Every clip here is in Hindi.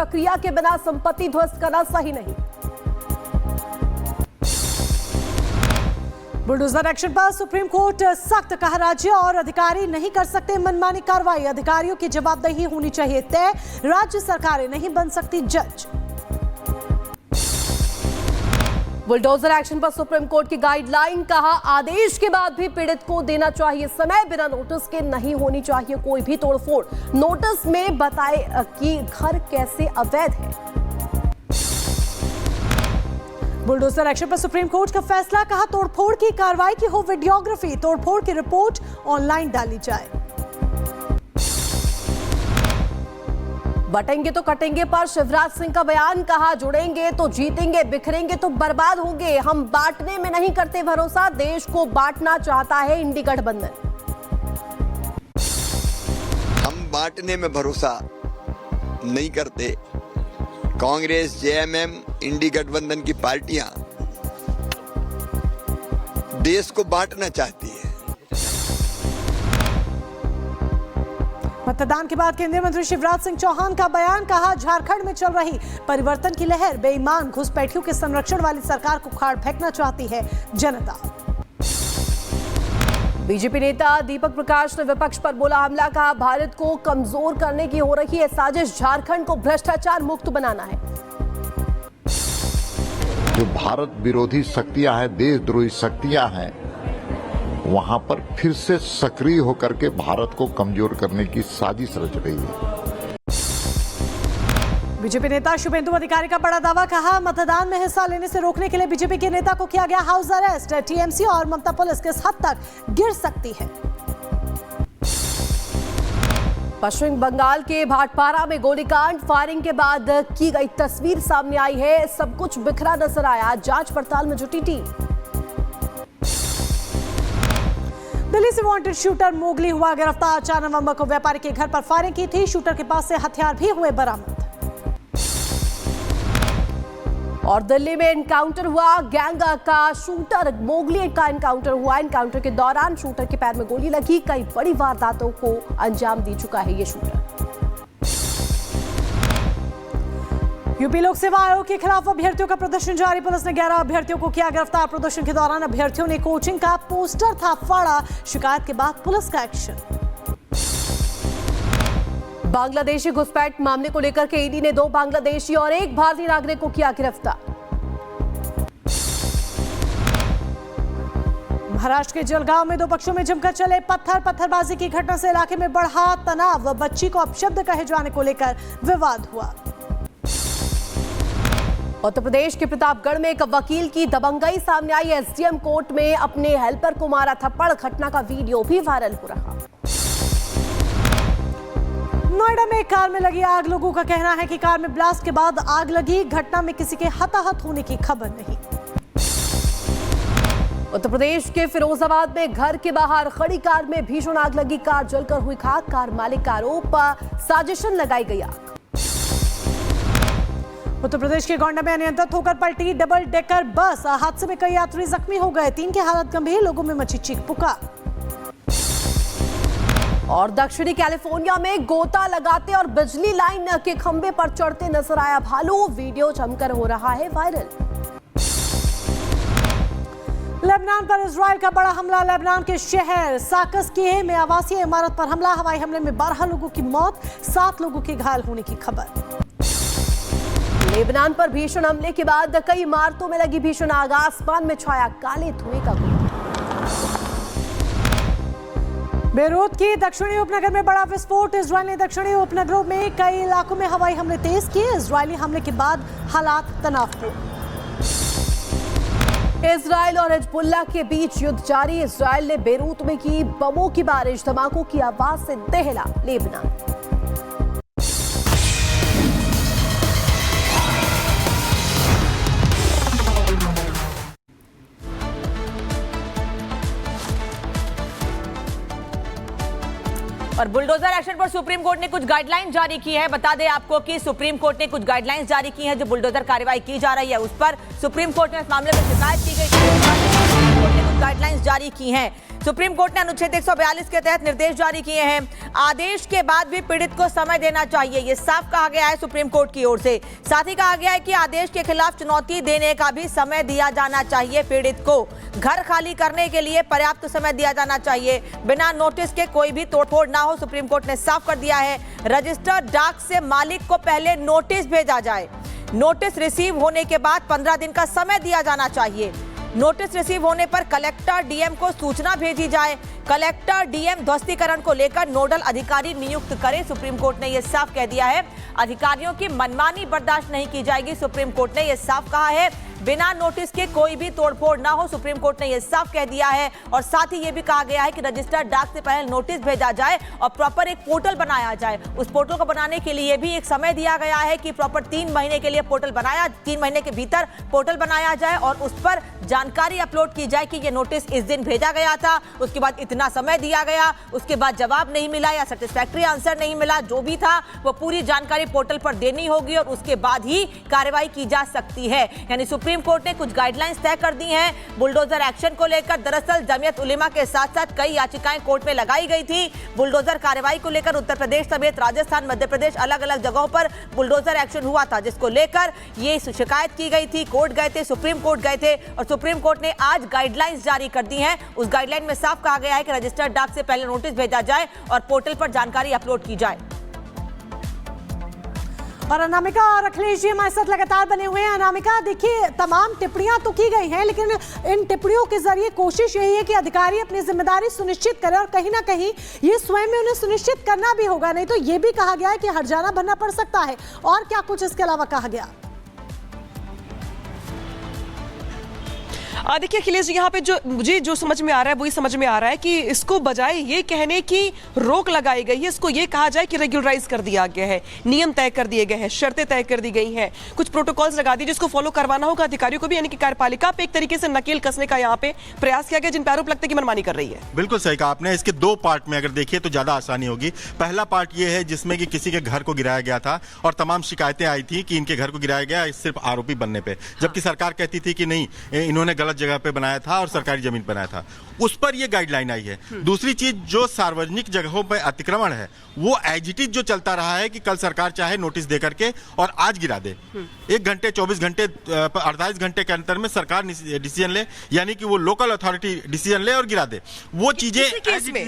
प्रक्रिया के बिना संपत्ति ध्वस्त करना सही नहीं। बुलडोजर एक्शन पर सुप्रीम कोर्ट सख्त, कहा राज्य और अधिकारी नहीं कर सकते मनमानी कार्रवाई, अधिकारियों की जवाबदेही होनी चाहिए तय, राज्य सरकारें नहीं बन सकती जज। बुलडोजर एक्शन पर सुप्रीम कोर्ट की गाइडलाइन, कहा आदेश के बाद भी पीड़ित को देना चाहिए समय, बिना नोटिस के नहीं होनी चाहिए कोई भी तोड़फोड़, नोटिस में बताए कि घर कैसे अवैध है। बुलडोजर एक्शन पर सुप्रीम कोर्ट का फैसला, कहा तोड़फोड़ की कार्रवाई की हो वीडियोग्राफी, तोड़फोड़ की रिपोर्ट ऑनलाइन डाली जाए। बटेंगे तो कटेंगे पर शिवराज सिंह का बयान, कहा जुड़ेंगे तो जीतेंगे, बिखरेंगे तो बर्बाद होंगे, हम बांटने में नहीं करते भरोसा, देश को बांटना चाहता है इंडी गठबंधन। हम बांटने में भरोसा नहीं करते, कांग्रेस, जेएमएम, इंडी गठबंधन की पार्टियां देश को बांटना चाहती है। मतदान के बाद केंद्रीय मंत्री शिवराज सिंह चौहान का बयान, कहा झारखंड में चल रही परिवर्तन की लहर बेईमान घुसपैठियों के संरक्षण वाली सरकार को उखाड़ फेंकना चाहती है जनता। बीजेपी नेता दीपक प्रकाश ने विपक्ष पर बोला हमला, कहा भारत को कमजोर करने की हो रही है साजिश, झारखंड को भ्रष्टाचार मुक्त बनाना है। जो भारत विरोधी शक्तियां हैं, देशद्रोही शक्तियां हैं, वहां पर फिर से सक्रिय होकर के भारत को कमजोर करने की साजिश रच रही है। बीजेपी नेता शुभेंदु अधिकारी का बड़ा दावा, कहा मतदान में हिस्सा लेने से रोकने के लिए बीजेपी के नेता को किया गया हाउस अरेस्ट, टीएमसी और ममता पुलिस किस हद तक गिर सकती है। पश्चिम बंगाल के भाटपारा में गोलीकांड, फायरिंग के बाद की गई तस्वीर सामने आई है, सब कुछ बिखरा नजर आया, जांच पड़ताल में जुटी टीम। दिल्ली से वांटेड शूटर मोगली हुआ गिरफ्तार, 4 नवंबर को व्यापारी के घर पर फायरिंग की थी, शूटर के पास से हथियार भी हुए बरामद। और दिल्ली में एनकाउंटर हुआ, गैंग का शूटर मोगली का एनकाउंटर हुआ, एनकाउंटर के दौरान शूटर के पैर में गोली लगी, कई बड़ी वारदातों को अंजाम दे चुका है ये शूटर। यूपी लोक सेवा आयोग के खिलाफ अभ्यर्थियों का प्रदर्शन जारी, पुलिस ने 11 अभ्यर्थियों को किया गिरफ्तार, प्रदर्शन के दौरान अभ्यर्थियों ने कोचिंग का पोस्टर था फाड़ा, शिकायत के बाद पुलिस का एक्शन। बांग्लादेशी घुसपैठ मामले को लेकर के ईडी ने 2 बांग्लादेशी और 1 भारतीय नागरिक को किया गिरफ्तार। महाराष्ट्र के जलगांव में 2 पक्षों में जमकर चले पत्थरबाजी की घटना से इलाके में बढ़ा तनाव, बच्ची को अपशब्द कहे जाने को लेकर विवाद हुआ। उत्तर प्रदेश के प्रतापगढ़ में एक वकील की दबंगई सामने आई, एसडीएम कोर्ट में अपने हेल्पर को मारा थप्पड़, घटना का वीडियो भी वायरल हो रहा। नोएडा में कार में लगी आग, लोगों का कहना है कि कार में ब्लास्ट के बाद आग लगी, घटना में किसी के हताहत होने की खबर नहीं। उत्तर प्रदेश के फिरोजाबाद में घर के बाहर खड़ी कार में भीषण आग लगी, कार जलकर हुई खाक, कार मालिक का आरोप साजिशन लगाई गई आग। उत्तर प्रदेश के गोंडा में अनियंत्रित होकर पलटी डबल डेकर बस, हादसे में कई यात्री जख्मी हो गए, 3 की हालत गंभीर, लोगों में मची चीख पुकार। और दक्षिणी कैलिफोर्निया में गोता लगाते और बिजली लाइन के खंभे पर चढ़ते नजर आया भालू, वीडियो जमकर हो रहा है वायरल। लेबनान पर इजराइल का बड़ा हमला, लेबनान के शहर साकसकीह में आवासीय इमारत पर हमला, हवाई हमले में 12 लोगों की मौत, 7 लोगों के घायल होने की खबर। लेबनान पर भीषण हमले के बाद कई इमारतों में लगी भीषण आग, आसमान में छाया काले धुएं का गोला। बेरूत की दक्षिणी उपनगर में बड़ा विस्फोट, इजरायल ने दक्षिणी उपनगरों में कई इलाकों में हवाई हमले तेज किए, इजरायली हमले के बाद हालात तनावपूर्ण। इजरायल और हिजबुल्लाह के बीच युद्ध जारी, इजरायल ने बेरूत में की बमों की बारिश, धमाकों की आवाज से दहला लेबनान। और बुलडोजर एक्शन पर सुप्रीम कोर्ट ने कुछ गाइडलाइन जारी की है। बता दें आपको कि सुप्रीम कोर्ट ने कुछ गाइडलाइंस जारी की हैं, जो बुलडोजर कार्रवाई की जा रही है उस पर सुप्रीम कोर्ट में इस मामले में शिकायत की गई थी। गाइडलाइंस जारी की हैं। सुप्रीम कोर्ट ने अनुच्छेद 142 के तहत निर्देश जारी किए हैं। आदेश के बाद भी पीड़ित को समय देना चाहिए, ये साफ कहा गया है सुप्रीम कोर्ट की ओर से। साथ ही कहा गया है कि आदेश के खिलाफ चुनौती देने का भी समय दिया जाना चाहिए। पीड़ित को घर खाली करने के लिए पर्याप्त समय दिया जाना चाहिए, बिना नोटिस के कोई भी तोड़फोड़ ना हो, सुप्रीम कोर्ट ने साफ कर दिया है। रजिस्टर्ड डाक से मालिक को पहले नोटिस भेजा जाए। नोटिस रिसीव होने के बाद 15 दिन का समय दिया जाना चाहिए। नोटिस रिसीव होने पर कलेक्टर डीएम को सूचना भेजी जाए। कलेक्टर डीएम ध्वस्तीकरण को लेकर नोडल अधिकारी नियुक्त करे। सुप्रीम कोर्ट ने यह साफ कह दिया है, अधिकारियों की मनमानी बर्दाश्त नहीं की जाएगी। सुप्रीम कोर्ट ने यह साफ कहा है, बिना नोटिस के कोई भी तोड़फोड़ ना हो, सुप्रीम कोर्ट ने यह साफ कह दिया है। और साथ ही यह भी कहा गया है कि रजिस्टर्ड डाक से पहले नोटिस भेजा जाए और प्रॉपर एक पोर्टल बनाया जाए। उस पोर्टल को बनाने के लिए भी एक समय दिया गया है कि प्रॉपर 3 महीने के लिए पोर्टल बनाया, 3 महीने के भीतर पोर्टल बनाया जाए और उस पर जानकारी अपलोड की जाए कि यह नोटिस इस दिन भेजा गया था, उसके बाद इतना समय दिया गया, उसके बाद जवाब नहीं मिला या सेटिस्फैक्टरी आंसर नहीं मिला, जो भी था वो पूरी जानकारी पोर्टल पर देनी होगी और उसके बाद ही कार्रवाई की जा सकती है। यानी सुप्रीम कोर्ट ने कुछ गाइडलाइंस तय कर दी हैं बुलडोजर एक्शन को लेकर। दरअसल जमीयत उलेमा के साथ साथ कई याचिकाएं कोर्ट में लगाई गई थी बुलडोजर कार्रवाई को लेकर। उत्तर प्रदेश समेत राजस्थान, मध्य प्रदेश, अलग अलग जगहों पर बुलडोजर एक्शन हुआ था, जिसको लेकर ये शिकायत की गई थी। कोर्ट गए थे, सुप्रीम कोर्ट गए थे और सुप्रीम कोर्ट ने आज गाइडलाइंस जारी कर दी हैं। उस गाइडलाइन में साफ कहा गया है कि रजिस्टर्ड डाक से पहले नोटिस भेजा जाए और पोर्टल पर जानकारी अपलोड की जाए। और अनामिका और अखिलेश जी हमारे साथ लगातार बने हुए हैं। अनामिका, देखिए तमाम टिप्पणियां तो की गई हैं, लेकिन इन टिप्पणियों के जरिए कोशिश यही है कि अधिकारी अपनी जिम्मेदारी सुनिश्चित करें और कहीं ना कहीं ये स्वयं में उन्हें सुनिश्चित करना भी होगा, नहीं तो ये भी कहा गया है कि हर्जाना भरना पड़ सकता है। और क्या कुछ इसके अलावा कहा गया? देखिए अखिलेश जी, यहाँ पे जो मुझे जो समझ में आ रहा है वही समझ में आ रहा है कि इसको बजाय ये कहने की रोक लगाई गई है, इसको ये कहा जाए कि रेगुलराइज कर दिया गया है, नियम तय कर दिए गए हैं, शर्तें तय कर दी गई हैं, कुछ प्रोटोकॉल्स लगा दिए जिसको फॉलो करवाना होगा अधिकारियों को भी, यानी कि कार्यपालिका पे एक तरीके से नकेल कसने का यहाँ पे प्रयास किया गया, जिन पे आरोप लगता है कि मनमानी कर रही है। बिल्कुल सही कहा आपने। इसके 2 पार्ट में अगर देखिए तो ज्यादा आसानी होगी। पहला पार्ट ये है जिसमें कि किसी के घर को गिराया गया था और तमाम शिकायतें आई थी कि इनके घर को गिराया गया सिर्फ आरोपी बनने पे, जबकि सरकार कहती थी कि नहीं, इन्होंने गलत जगह पे बनाया था और सरकारी जमीन बनाया था, उस पर यह गाइडलाइन आई है। दूसरी चीज, जो सार्वजनिक जगहों पर अतिक्रमण है वो एज इट इज जो चलता रहा है कि कल सरकार चाहे नोटिस दे करके और आज गिरा दे, 1 घंटे 24 घंटे 48 घंटे के अंतर में सरकार डिसीजन ले, यानी कि वो लोकल अथॉरिटी डिसीजन ले और गिरा दे, वो चीजें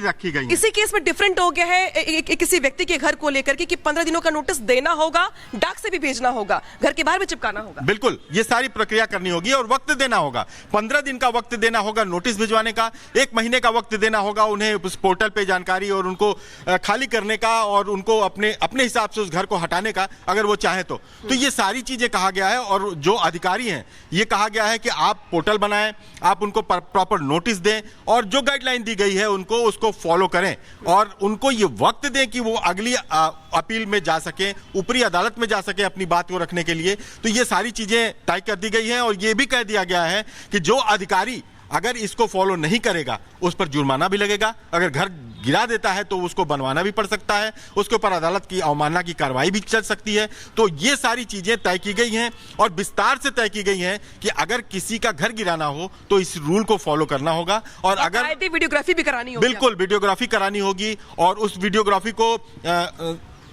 रखी गई हैं। इसी केस में डिफरेंट हो गया है किसी व्यक्ति के घर को लेकर के कि 15 दिनों का नोटिस देना होगा, डाक से भी भेजना होगा, घर के बाहर भी चिपकाना होगा। बिल्कुल, ये सारी प्रक्रिया करनी होगी और वक्त देना होगा। 15 दिन का वक्त देना होगा नोटिस भिजवाने का, 1 महीने का वक्त देना होगा उन्हें उस पोर्टल पे जानकारी और उनको खाली करने का और उनको अपने हिसाब से उस घर को हटाने का, अगर वो चाहे तो ये सारी चीजें कहा गया है। और जो अधिकारी हैं ये कहा गया है कि आप पोर्टल बनाएं, आप उनको प्रॉपर नोटिस दें और जो गाइडलाइन दी गई है उनको उसको फॉलो करें और उनको ये वक्त दें कि वो अगली अपील में जा सके, ऊपरी अदालत में जा सके अपनी बात को रखने के लिए। तो ये सारी चीजें तय कर दी गई हैं और ये भी कह दिया गया है कि जो अधिकारी अगर इसको फॉलो नहीं करेगा उस पर जुर्माना भी लगेगा, अगर घर गिरा देता है तो उसको बनवाना भी पड़ सकता है, उसके ऊपर अदालत की अवमानना की कार्रवाई भी चल सकती है। तो ये सारी चीजें तय की गई हैं और विस्तार से तय की गई हैं कि अगर किसी का घर गिराना हो तो इस रूल को फॉलो करना होगा और अगर वीडियोग्राफी भी करानी होगी, बिल्कुल वीडियोग्राफी करानी होगी और उस वीडियोग्राफी को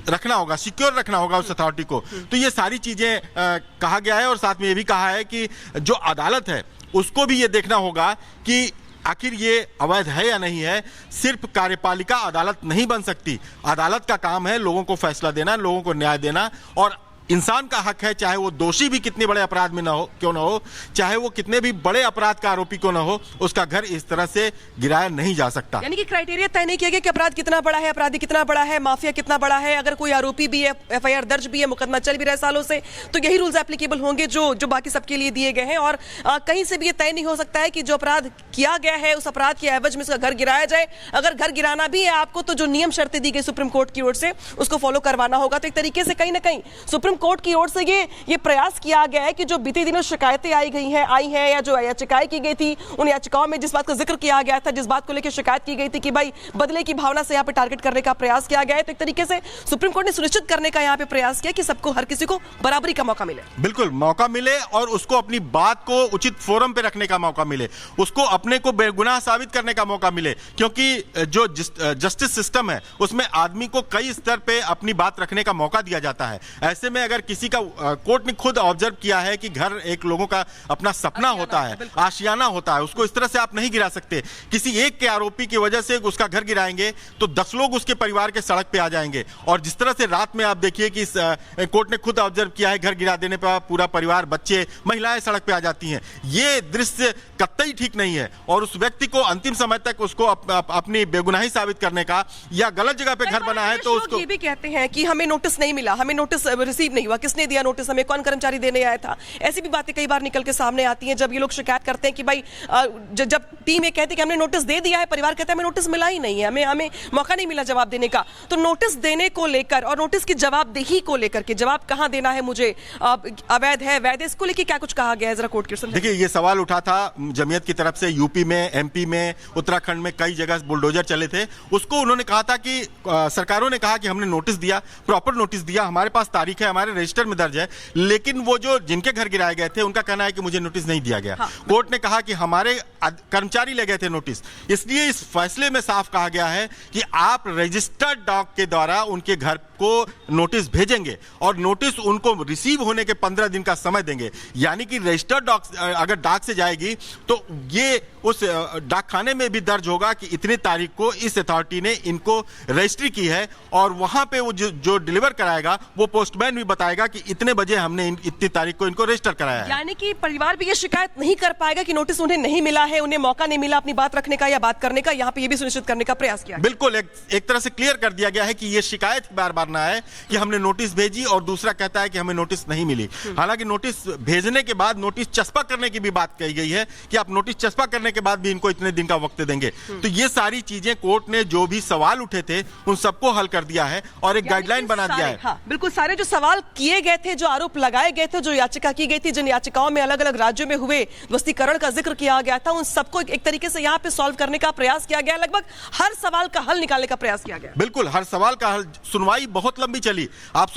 रखना होगा, सिक्योर रखना होगा उस अथॉरिटी को। तो ये सारी चीजें कहा गया है और साथ में ये भी कहा है कि जो अदालत है उसको भी ये देखना होगा कि आखिर ये अवैध है या नहीं है। सिर्फ कार्यपालिका अदालत नहीं बन सकती, अदालत का काम है लोगों को फैसला देना, लोगों को न्याय देना और इंसान का हक है, चाहे वो दोषी भी कितने बड़े अपराध में ना हो क्यों ना हो, चाहे वो कितने भी बड़े अपराध का आरोपी क्यों ना हो, उसका घर इस तरह से गिराया नहीं जा सकता। यानी कि क्राइटेरिया तय नहीं किया गया कि अपराध कितना बड़ा है, अपराधी कितना बड़ा है, माफिया कितना बड़ा है, अगर कोई आरोपी भी है, एफआईआर दर्ज भी है, मुकदमा चल भी रहा है सालों से, तो यही रूल्स एप्लीकेबल होंगे जो बाकी सबके लिए दिए गए हैं। और कहीं से भी ये तय नहीं हो सकता है कि जो अपराध किया गया है उस अपराध के एवज में उसका घर गिराया जाए। अगर घर गिराना भी है आपको तो जो नियम शर्तें दी गई सुप्रीम कोर्ट की ओर से उसको फॉलो करवाना होगा। तो एक तरीके से कहीं ना कहीं सुप्रीम कोर्ट की ओर से ये प्रयास किया गया है कि जो बीते दिनों शिकायतें आई हैं या जो याचिकाएं की गई थी, उन याचिकाओं में जिस बात का जिक्र किया गया था, जिस बात को लेकर शिकायत की गई थी कि भाई बदले की भावना से यहाँ पे टारगेट करने का प्रयास किया गया है, तो एक तरीके से सुप्रीम कोर्ट ने सुनिश्चित करने का यहाँ पे प्रयास किया कि सबको, हर किसी को बराबरी का मौका मिले। बिल्कुल मौका मिले और उसको अपनी बात को उचित फोरम पे रखने का मौका मिले, उसको अपने को बेगुनाह साबित करने का मौका मिले, क्योंकि जो जस्टिस सिस्टम है उसमें आदमी को कई स्तर पे अपनी बात रखने का मौका दिया जाता है। ऐसे में अगर किसी का कोर्ट ने खुद ऑब्जर्व किया है कि घर एक लोगों का अपना सपना होता है, आशियाना होता है, उसको इस तरह से आप नहीं गिरा सकते। किसी एक के आरोपी की वजह से उसका घर गिराएंगे तो 10 लोग उसके परिवार के सड़क पे आ जाएंगे। और जिस तरह से रात में आप देखिए कि कोर्ट ने खुद ऑब्जर्व किया है, घर गिरा देने पर पूरा परिवार, बच्चे, महिलाएं सड़क पे आ जाती हैं। ये दृश्य कतई ठीक नहीं है और उस व्यक्ति को अंतिम समय तक उसको अपनी बेगुनाही साबित करने का, या गलत जगह पे घर बना है तो उसको, ये भी कहते हैं कि हमें नोटिस नहीं मिला, हमें नोटिस रिसीव नहीं हुआ, किसने दिया नोटिस, हमें कौन कर्मचारी देने आया था। ऐसी भी बातें कई बार निकल के सामने आती हैं जब ये लोग शिकायत करते हैं कि भाई जब टीम ये कहती है कि हमने नोटिस दे दिया है, परिवार कहता है हमें नोटिस मिला ही नहीं है, हमें मौका नहीं मिला जवाब देने का। तो नोटिस देने को लेकर और नोटिस की जवाबदेही को लेकर के, जवाब कहां देना है मुझे, अवैध है, वैध है, इसको लेकर क्या कुछ कहा गया है, जरा कोर्ट के समझ। देखिए, ये सवाल उठा था जमीयत की तरफ से, यूपी में, एमपी में, उत्तराखंड में कई जगह बुलडोजर चले थे। उसको उन्होंने कहा था कि सरकारों ने कहा कि हमने नोटिस दिया, प्रॉपर नोटिस दिया, हमारे पास तारीख है, हमारे रजिस्टर में दर्ज है, लेकिन वो जो जिनके घर गिराए गए थे उनका कहना है कि मुझे नोटिस नहीं दिया गया। हाँ। कोर्ट ने कहा कि हमारे कर्मचारी ले गए थे नोटिस, इसलिए इस फैसले में साफ कहा गया है कि आप रजिस्टर्ड डॉक के द्वारा उनके घर को नोटिस भेजेंगे और नोटिस उनको रिसीव होने के 15 दिन का समय देंगे। यानी कि रजिस्टर्ड डॉक अगर डाक से जाएगी तो ये उस डाकखाने में भी दर्ज होगा कि इतनी तारीख को इस अथॉरिटी ने इनको रजिस्ट्री की है, और वहां पे वो जो डिलीवर कराएगा वो पोस्टमैन भी बताएगा कि इतने बजे हमने इतनी तारीख को इनको रजिस्टर कराया है। यानी कि परिवार भी ये शिकायत नहीं कर पाएगा कि नोटिस उन्हें नहीं मिला है, उन्हें मौका नहीं मिला अपनी बात रखने का या बात करने का। यहाँ पे ये भी सुनिश्चित करने का प्रयास किया। बिल्कुल, एक तरह से क्लियर कर दिया गया है कि ये शिकायत बार बार ना है कि हमने नोटिस भेजी और दूसरा कहता है कि हमें नोटिस नहीं मिली। हालांकि नोटिस भेजने के बाद नोटिस चस्पा करने की भी बात कही गई है कि आप नोटिस चस्पा करने के बाद भी इनको इतने दिन का वक्त देंगे। तो ये सारी चीजें कोर्ट ने जो भी सवाल उठे थे उन सबको हल कर दिया है और एक गाइडलाइन बना दिया है। हाँ, बिल्कुल, सारे जो सवाल किए गए थे, जो आरोप लगाए गए थे, जो याचिका की गई थी, जिन याचिकाओं में अलग अलग राज्यों में हुए वस्तीकरण का जिक्र किया गया था, उन सबको एक तरीके से यहाँ पे सॉल्व करने का प्रयास किया गया। लगभग हर सवाल का हल निकालने का प्रयास किया गया। बिल्कुल, हर सवाल का हल। सुनवाई बहुत लंबी चली। आप